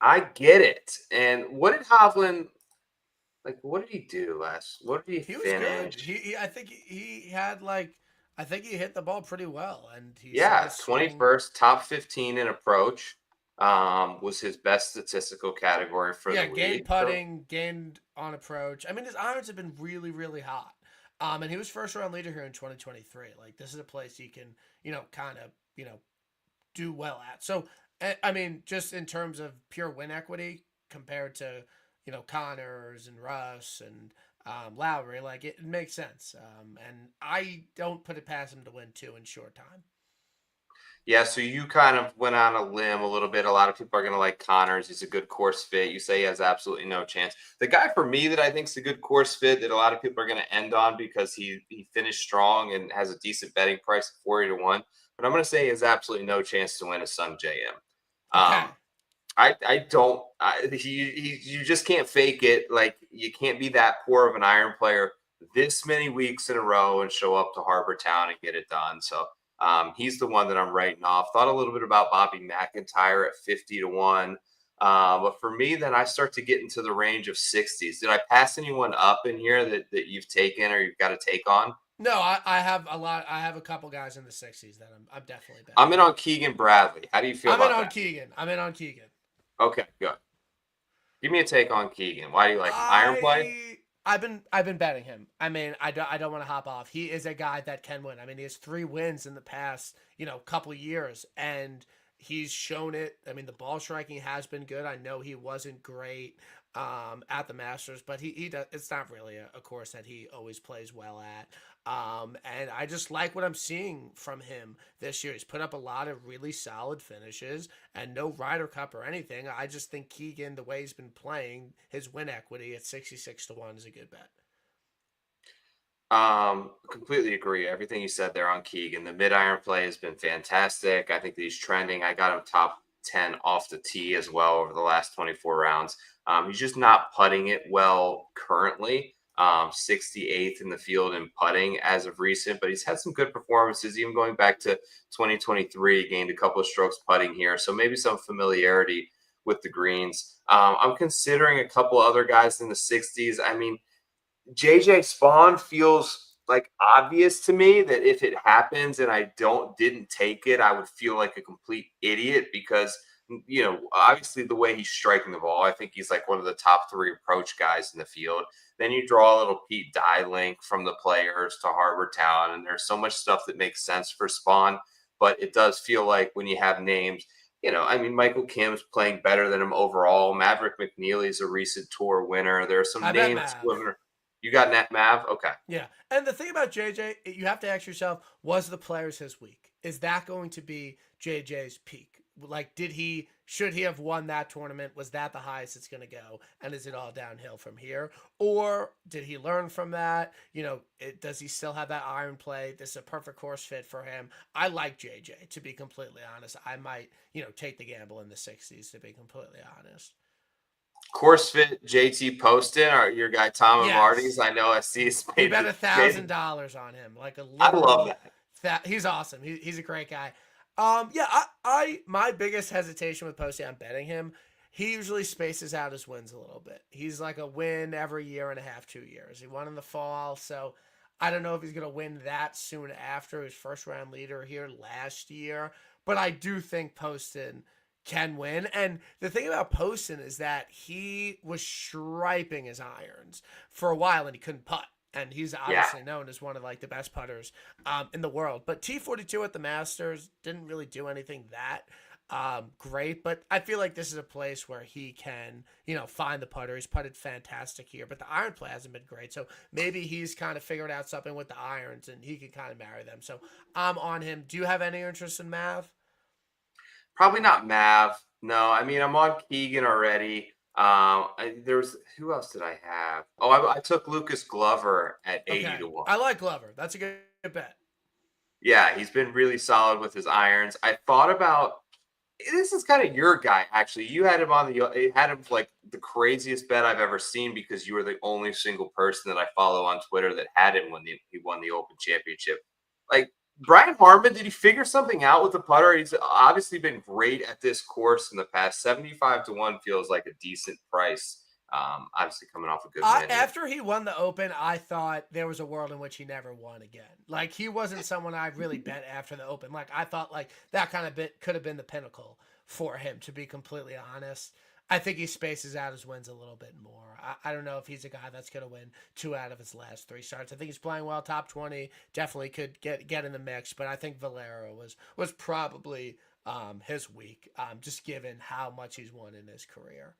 I get it. And what did Hovland, like, what did he do last? What did he finish? Was good. I think he had I think he hit the ball pretty well, and 21st, top 15 in approach. Was his best statistical category for the week. Gained putting, gained on approach. I mean, his irons have been really, really hot. And he was first round leader here in 2023. Like, this is a place you can, kind of, do well at. So, I mean, just in terms of pure win equity compared to, Connors and Russ and Lowry, like, it makes sense. And I don't put it past him to win 2 in short time. Yeah, so you kind of went on a limb a little bit. A lot of people are going to like Connors. He's a good course fit. You say he has absolutely no chance. The guy for me that I think is a good course fit that a lot of people are going to end on because he finished strong and has a decent betting price of 40-1. But I'm going to say he has absolutely no chance to win a Sung JM. Okay. I don't. You just can't fake it. Like you can't be that poor of an iron player this many weeks in a row and show up to Harbour Town and get it done. So he's the one that I'm writing off. Thought a little bit about Bobby McIntyre at 50-1. But for me, then I start to get into the range of 60s. Did I pass anyone up in here that you've taken or you've got to take on? No, I have a lot. I have a couple guys in the 60s that I'm definitely betting. I'm in on Keegan Bradley. How do you feel about that? I'm in on Keegan. Okay, good. Give me a take on Keegan. Why do you like him? Iron play? I've been betting him. I mean, I don't want to hop off. He is a guy that can win. I mean, he has 3 wins in the past, couple of years, and he's shown it. I mean, the ball striking has been good. I know he wasn't great at the Masters, but he does. It's not really a course that he always plays well at. And I just like what I'm seeing from him this year. He's put up a lot of really solid finishes and no Ryder Cup or anything. I just think Keegan, the way he's been playing, his win equity at 66-1 is a good bet. Completely agree. Everything you said there on Keegan. The mid-iron play has been fantastic. I think that he's trending. I got him top 10 off the tee as well over the last 24 rounds. He's just not putting it well currently. 68th in the field in putting as of recent, but he's had some good performances, even going back to 2023, gained a couple of strokes putting here. So maybe some familiarity with the greens. I'm considering a couple other guys in the 60s. I mean, JJ Spawn feels like obvious to me that if it happens and I didn't take it, I would feel like a complete idiot because, obviously the way he's striking the ball, I think he's like one of the top 3 approach guys in the field. Then you draw a little Pete Dye link from the Players to Harbour Town, and there's so much stuff that makes sense for Spawn, but it does feel like when you have names, Michael Kim's playing better than him overall. Maverick McNeely's a recent tour winner. There are some names. You got Net Mav? Okay. Yeah. And the thing about JJ, you have to ask yourself, was the Players his week? Is that going to be JJ's peak? Like, should he have won that tournament? Was that the highest it's going to go? And is it all downhill from here? Or did he learn from that? Does he still have that iron play? This is a perfect course fit for him. I like JJ, to be completely honest. I might, take the gamble in the 60s, to be completely honest. Course fit JT Poston or your guy Tom Amarty's. I know I see his He bet $1,000 on him. I love that. He's awesome. He's a great guy. My biggest hesitation with Posty on betting him, he usually spaces out his wins a little bit. He's like a win every year and a half, 2 years. He won in the fall, so I don't know if he's going to win that soon after his first round leader here last year. But I do think Poston can win. And the thing about Poston is that he was striping his irons for a while and he couldn't putt. And he's obviously known as one of the best putters in the world. But T42 at the Masters didn't really do anything that great. But I feel like this is a place where he can, find the putter. He's putted fantastic here. But the iron play hasn't been great. So maybe he's kind of figured out something with the irons and he can kind of marry them. So I'm on him. Do you have any interest in Mav? Probably not Mav. No, I'm on Keegan already. Who else did I have? Oh, I took Lucas Glover at 80-1. I like Glover. That's a good bet. Yeah, he's been really solid with his irons. I thought about this is kind of your guy, actually. You had him like the craziest bet I've ever seen because you were the only single person that I follow on Twitter that had him when he won the Open Championship. Like Brian Harman, did he figure something out with the putter? He's obviously been great at this course in the past. 75-1 feels like a decent price. Obviously coming off a good win. After he won the Open, I thought there was a world in which he never won again. Like he wasn't someone I really bet after the Open. Like I thought that kind of bit could have been the pinnacle for him, to be completely honest. I think he spaces out his wins a little bit more. I don't know if he's a guy that's going to win 2 out of his last 3 starts. I think he's playing well, top 20, definitely could get in the mix, but I think Valero was probably his week, just given how much he's won in his career.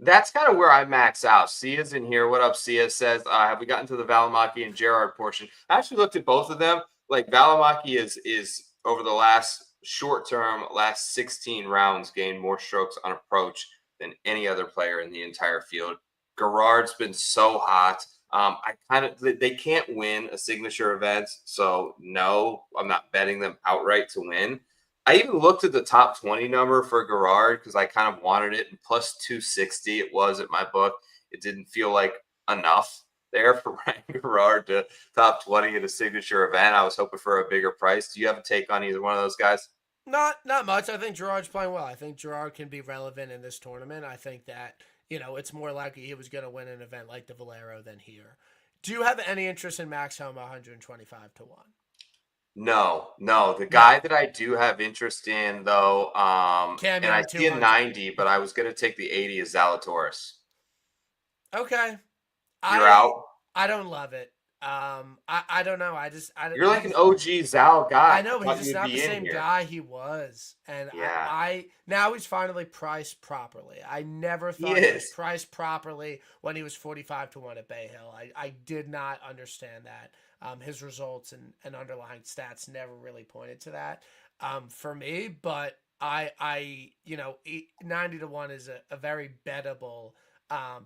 That's kind of where I max out. Sia's in here. What up, Sia? Says, have we gotten to the Valimaki and Gerard portion? I actually looked at both of them. Like Valimaki is over the last short term, last 16 rounds, gained more strokes on approach than any other player in the entire field. Gerard's been so hot. They can't win a signature event, so no, I'm not betting them outright to win. I even looked at the top 20 number for Gerard because I kind of wanted it, and plus 260 it was at my book. It didn't feel like enough there for Brian Gerard to top 20 at a signature event. I was hoping for a bigger price. Do you have a take on either one of those guys? Not much. I think Gerard's playing well. I think Gerard can be relevant in this tournament. I think that, it's more likely he was going to win an event like the Valero than here. Do you have any interest in Max Homa 125 to 1? No. The guy that I do have interest in, though, and I see a 90, but I was going to take the 80 is Zalatoris. Okay. You're out? I don't love it. I don't know. You're like an OG Zal guy. I know, but he's just not the same guy he was. And yeah. Now he's finally priced properly. I never thought he was priced properly when he was 45 to 1 at Bay Hill. I did not understand that. His results and underlying stats never really pointed to that for me. But 90 to 1 is a very bettable,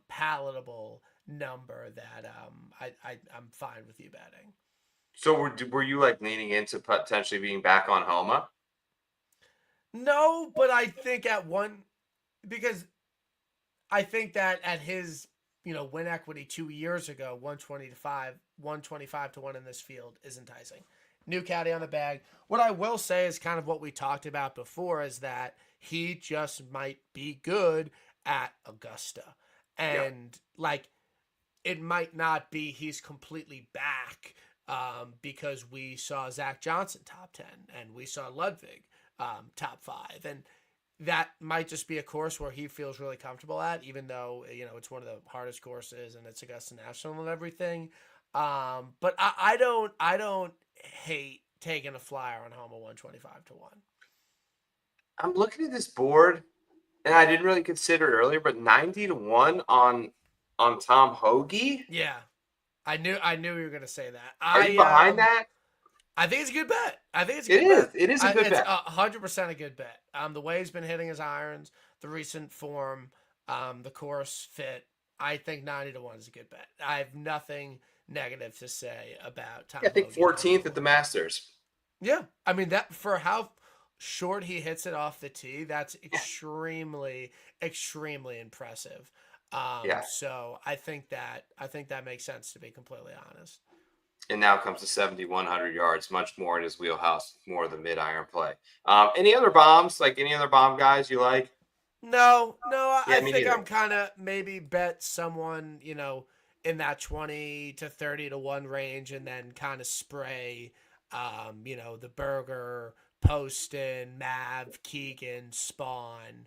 palatable number that I'm fine with you betting. So were you like leaning into potentially being back on Homa? No, but I think because I think that at his win equity 2 years ago, 125 to 1 in this field is enticing. New caddy on the bag. What I will say is kind of what we talked about before is that he just might be good at Augusta. And it might not be he's completely back because we saw Zach Johnson top 10 and we saw Ludwig top 5. And that might just be a course where he feels really comfortable at, even though, it's one of the hardest courses and it's Augusta National and everything. But I don't hate taking a flyer on Homa 125 to 1. I'm looking at this board and I didn't really consider it earlier, but 90 to 1 on Tom Hoagie? Yeah. I knew you were going to say that. Are you behind that? I think it's a good bet. It is a good bet. It's 100% a good bet. The way he's been hitting his irons, the recent form, the course fit, I think 90 to 1 is a good bet. I have nothing negative to say about Tom Hoagie. I think 14th at the Masters. Yeah. I mean, that for how short he hits it off the tee, that's extremely, extremely impressive. So I think that makes sense, to be completely honest. And now comes to 7,100 yards, much more in his wheelhouse, more of the mid-iron play. Any other bombs? Like any other bomb guys you like? No. I think neither. I'm kind of maybe bet someone, in that 20 to 30 to 1 range, and then kind of spray, the Berger, Poston, Mav, Keegan, Spawn,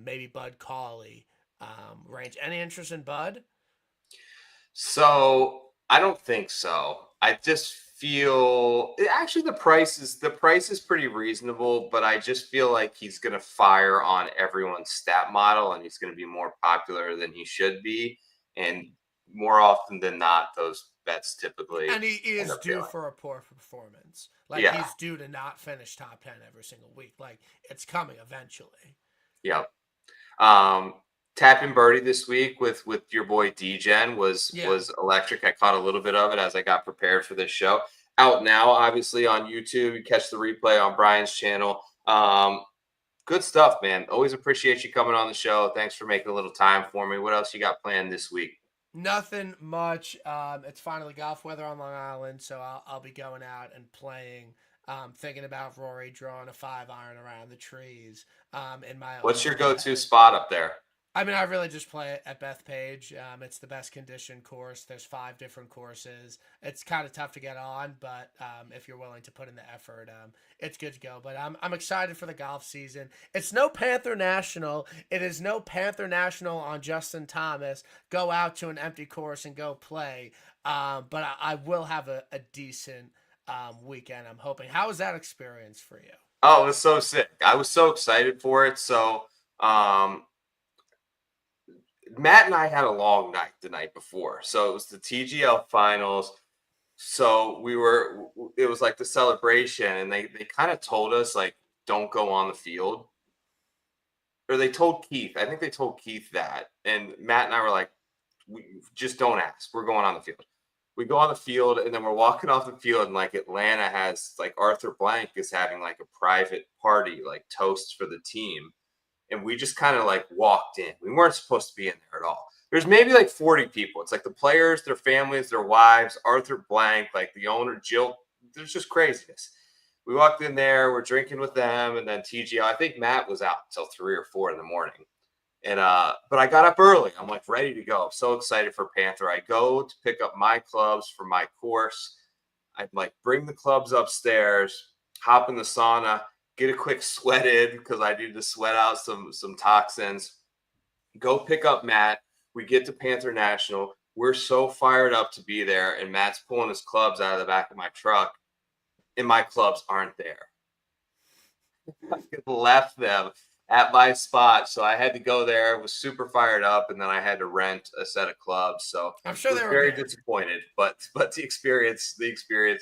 maybe Bud Cauley range. Any interest in Bud? So I don't think so. I just feel actually the price is pretty reasonable, but I just feel like he's going to fire on everyone's stat model and he's going to be more popular than he should be. And more often than not, those bets typically. And he is due for a poor performance. He's due to not finish top 10 every single week. It's coming eventually. Yep. Tapping birdie this week with your boy D-Gen was electric. I caught a little bit of it as I got prepared for this show. Out now, obviously, on YouTube. You catch the replay on Brian's channel. Good stuff, man. Always appreciate you coming on the show. Thanks for making a little time for me. What else you got planned this week? Nothing much. It's finally golf weather on Long Island, so I'll be going out and playing. Thinking about Rory drawing a 5-iron around the trees. What's your go-to spot up there? I mean, I really just play it at Bethpage. It's the best conditioned course. There's 5 different courses. It's kind of tough to get on, but if you're willing to put in the effort, it's good to go. But I'm excited for the golf season. It's no Panther National. It is no Panther National on Justin Thomas. Go out to an empty course and go play. But I will have a decent weekend, I'm hoping. How was that experience for you? Oh, it was so sick. I was so excited for it. So, Matt and I had a long night the night before. So it was the TGL finals, So it was like the celebration, and they kind of told us, like, don't go on the field. Or they told Keith, I think they told Keith that. And Matt and I were like, we just don't ask. We're going on the field. We go on the field, and then we're walking off the field, and like Atlanta has, like, Arthur Blank is having like a private party, like toast for the team. And we just kind of like walked in. We weren't supposed to be in there at all. There's maybe like 40 people. It's like the players, their families, their wives, Arthur Blank, like the owner, Jill. There's just craziness. We walked in there, we're drinking with them, and then TGL. I think Matt was out until 3 or 4 in the morning. And but I got up early. I'm like ready to go. I'm so excited for Panther. I go to pick up my clubs for my course. I like bring the clubs upstairs, hop in the sauna, get a quick sweat in because I need to sweat out some toxins. Go pick up Matt. We get to Panther National. We're so fired up to be there, and Matt's pulling his clubs out of the back of my truck, and my clubs aren't there. I left them at my spot, so I had to go there. I was super fired up, and then I had to rent a set of clubs. So I'm sure they were very disappointed, but the experience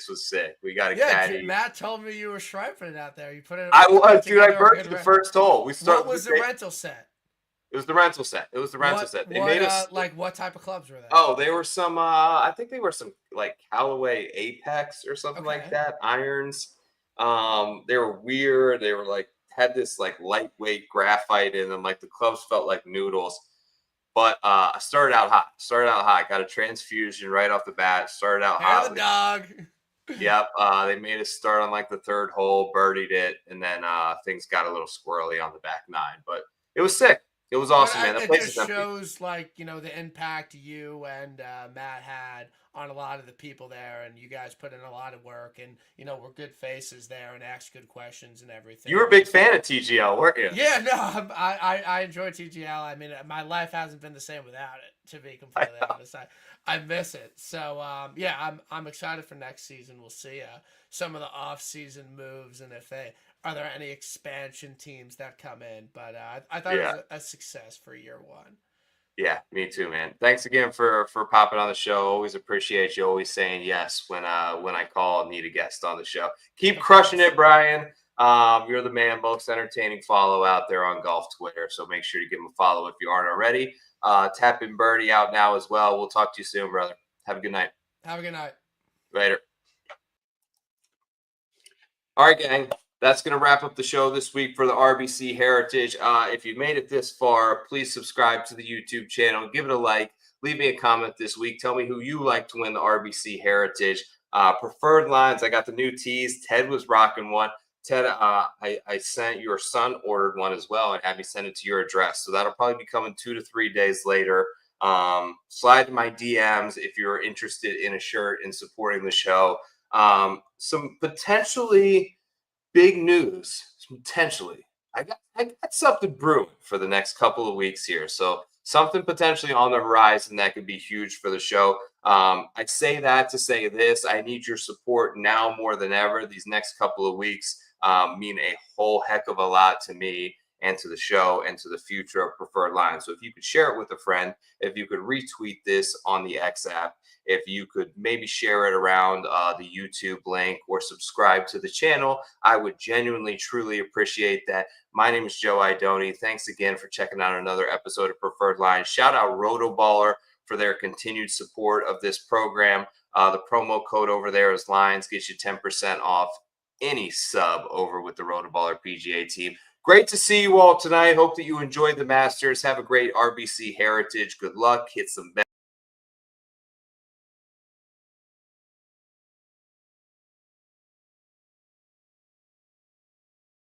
was sick. We got a caddy. Matt told me you were striping it out there. You put it. I was, dude. I birthed the first hole. What was the rental set? It was the rental set. They made us like what type of clubs were they? Oh, they were some. I think they were some like Callaway Apex or something like that. Irons. They were weird. They were like had this like lightweight graphite in them. Like the clubs felt like noodles. But I started out hot. Got a transfusion right off the bat. Started out hot. The dog. Yep. They made us start on like the 3rd hole, birdied it, and then things got a little squirrely on the back 9. But it was sick. It was awesome, man. It just shows, like, you know, the impact you and Matt had on a lot of the people there, and you guys put in a lot of work, and, you know, we're good faces there and asked good questions and everything. You were a big fan of TGL, weren't you? Yeah, no, I enjoy TGL. I mean, my life hasn't been the same without it, to be completely honest. I miss it. So, yeah, I'm excited for next season. We'll see some of the off-season moves, and if are there any expansion teams that come in? But I thought it was a success for year 1. Yeah, me too, man. Thanks again for popping on the show. Always appreciate you always saying yes when I call and need a guest on the show. Keep crushing it, Brian. You're the man, most entertaining follow out there on golf Twitter. So make sure to give him a follow if you aren't already. Tapping Birdie out now as well. We'll talk to you soon, brother. Have a good night. Have a good night. Later. All right, gang. That's going to wrap up the show this week for the RBC Heritage. If you made it this far, please subscribe to the YouTube channel. Give it a like. Leave me a comment this week. Tell me who you like to win the RBC Heritage. Preferred lines, I got the new tees. Ted was rocking one. Ted, I sent your son ordered one as well and had me send it to your address. So that'll probably be coming 2 to 3 days later. Slide to my DMs if you're interested in a shirt and supporting the show. Some potentially big news. Potentially, I got something brewing for the next couple of weeks here. So something potentially on the horizon that could be huge for the show. I say that to say this. I need your support now more than ever. These next couple of weeks mean a whole heck of a lot to me and to the show and to the future of Preferred Lines. So if you could share it with a friend, if you could retweet this on the X app, if you could maybe share it around the YouTube link or subscribe to the channel, I would genuinely, truly appreciate that. My name is Joe Idoni. Thanks again for checking out another episode of Preferred Lines. Shout out Rotoballer for their continued support of this program. The promo code over there is Lines, gets you 10% off any sub over with the Rotoballer PGA team. Great to see you all tonight. Hope that you enjoyed the Masters. Have a great RBC Heritage. Good luck. Hit some bets.